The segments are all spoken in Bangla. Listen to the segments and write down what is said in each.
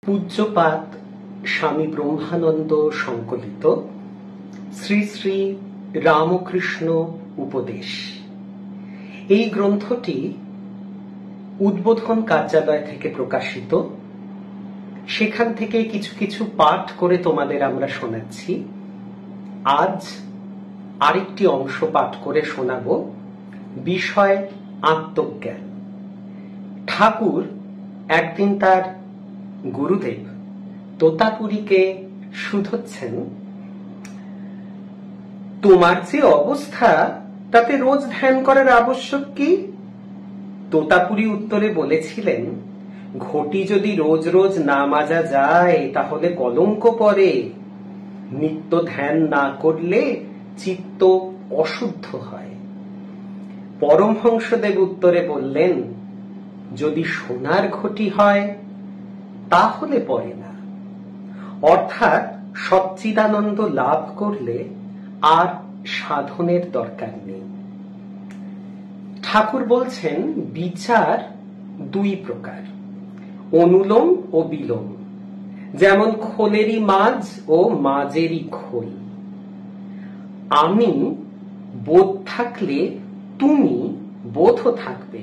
পূজ্যপাদ স্বামী ব্রহ্মানন্দ সংকলিত শ্রী শ্রী রামকৃষ্ণ উপদেশ। এই গ্রন্থটি উদ্বোধন কার্যালয় থেকে প্রকাশিত। সেখান থেকে কিছু কিছু পাঠ করে তোমাদের আমরা শোনাচ্ছি। আজ আরেকটি অংশ পাঠ করে শোনাব। বিষয় আত্মজ্ঞান। ঠাকুর একদিন তার গুরুদেব তোতাপুরীকে শুধোচ্ছেন, তোমার যে অবস্থা তাতে রোজ ধ্যান করার আবশ্যক কি? তোতাপুরী উত্তরে বলেছিলেন, ঘটি যদি রোজ রোজ না মাজা যায় তাহলে কলঙ্ক পড়ে। নিত্য ধ্যান না করলে চিত্ত অশুদ্ধ হয়। পরমহংসদেব উত্তরে বললেন, যদি সোনার ঘটি হয় তাহলে পড়ে না। অর্থাৎ সচ্চিদানন্দ লাভ করলে আর সাধনের দরকার নেই। ঠাকুর বলছেন, বিচার দুই প্রকার, অনুলোম ও বিলোম। যেমন খোলেরই মাঝ ও মাঝেরই খোল। আমি বোধ থাকলে তুমি বোধও থাকবে।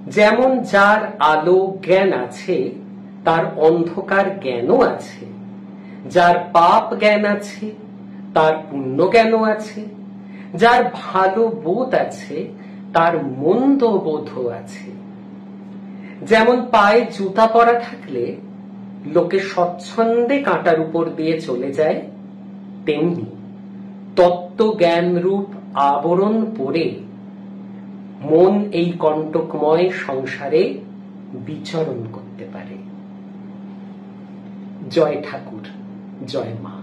যেমন যার আলো জ্ঞান আছে তার অন্ধকার জ্ঞানও আছে, যার পাপ জ্ঞান আছে তার পুণ্য জ্ঞানও আছে, যার ভালো বোধ আছে তার মন্দ বোধও আছে। যেমন পায়ে জুতা পরা থাকলে লোকে স্বচ্ছন্দে কাঁটার উপর দিয়ে চলে যায়, তেমনি তত্ত্ব জ্ঞান রূপ আবরণ পরে মন এই কণ্টকময় সংসারে বিচরণ করতে পারে। জয় ঠাকুর, জয় মা।